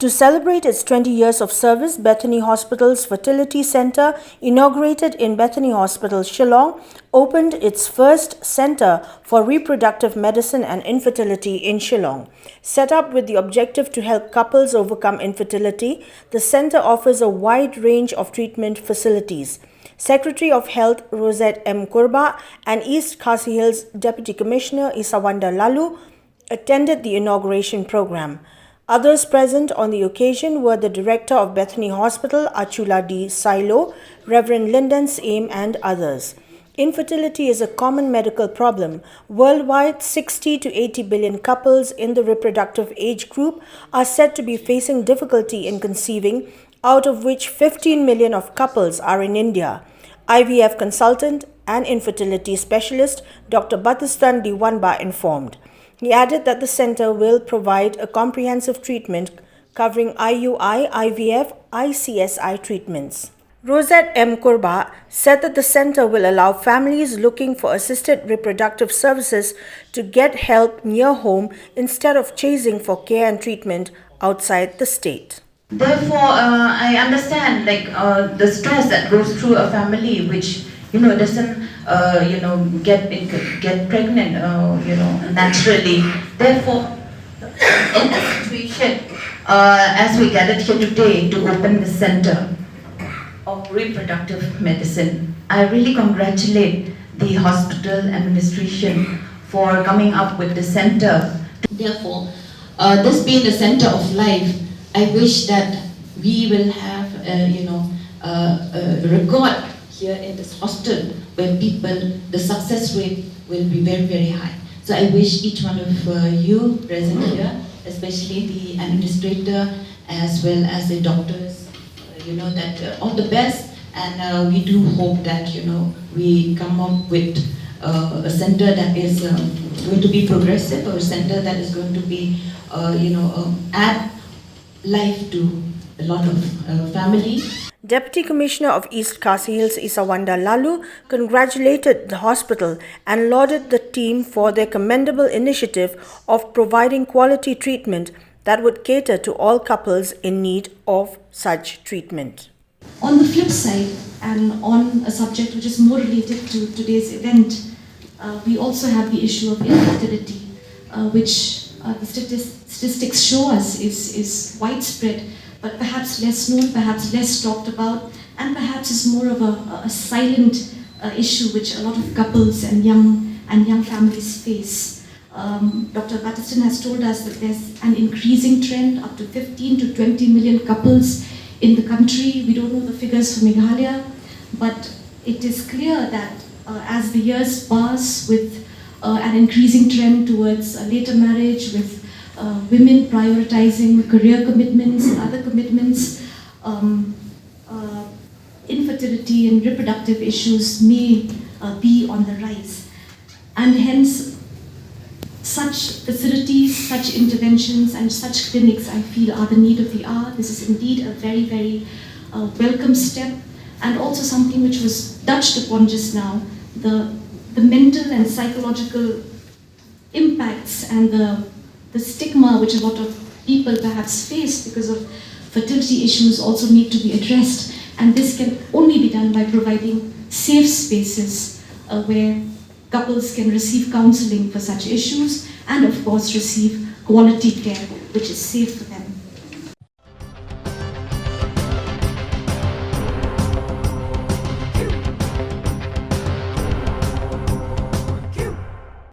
To celebrate its 20 years of service, Bethany Hospital's Fertility Center, inaugurated in Bethany Hospital, Shillong, opened its first center for reproductive medicine and infertility in Shillong. Set up with the objective to help couples overcome infertility, the center offers a wide range of treatment facilities. Secretary of Health Rosette Kurbah and East Khasi Hills Deputy Commissioner Isawanda Laloo attended the inauguration program. Others present on the occasion were the Director of Bethany Hospital, Achula D, Sailo, Rev Lyndan Syiem and others. Infertility is a common medical problem. Worldwide, 60 to 80 billion couples in the reproductive age group are said to be facing difficulty in conceiving, out of which 15 million of couples are in India. IVF consultant and infertility specialist Dr. Batistan Diwanba informed. He added that the center will provide a comprehensive treatment covering IUI, IVF, ICSI treatments. Rosette Kurbah said that the center will allow families looking for assisted reproductive services to get help near home instead of chasing for care and treatment outside the state. Therefore, I understand the stress that goes through a family which doesn't get pregnant naturally. Therefore, in this situation, as we gathered here today to open the Center of Reproductive Medicine, I really congratulate the hospital administration for coming up with the center. Therefore, this being the center of life, I wish that we will have a record here in this hospital where the success rate will be very, very high. So I wish each one of you present here, especially the administrator as well as the doctors, that all the best, and we do hope that we come up with a center that is going to be progressive, or a center that is going to be add life to a lot of families. Deputy Commissioner of East Khasi Hills Isawanda Laloo congratulated the hospital and lauded the team for their commendable initiative of providing quality treatment that would cater to all couples in need of such treatment. On the flip side, and on a subject which is more related to today's event, we also have the issue of infertility, which the statistics show us is widespread, but perhaps less known, perhaps less talked about, and perhaps is more of a silent issue which a lot of couples and young families face. Dr. Batistan has told us that there's an increasing trend, up to 15 to 20 million couples in the country. We don't know the figures for Meghalaya, but it is clear that as the years pass, with an increasing trend towards later marriage, with women prioritizing career commitments and other commitments, infertility and reproductive issues may be on the rise. And hence, such facilities, such interventions and such clinics, I feel, are the need of the hour. This is indeed a very, very welcome step, and also something which was touched upon just now, the mental and psychological impacts and the stigma which a lot of people perhaps face because of fertility issues also need to be addressed, and this can only be done by providing safe spaces where couples can receive counseling for such issues and of course receive quality care which is safe for them.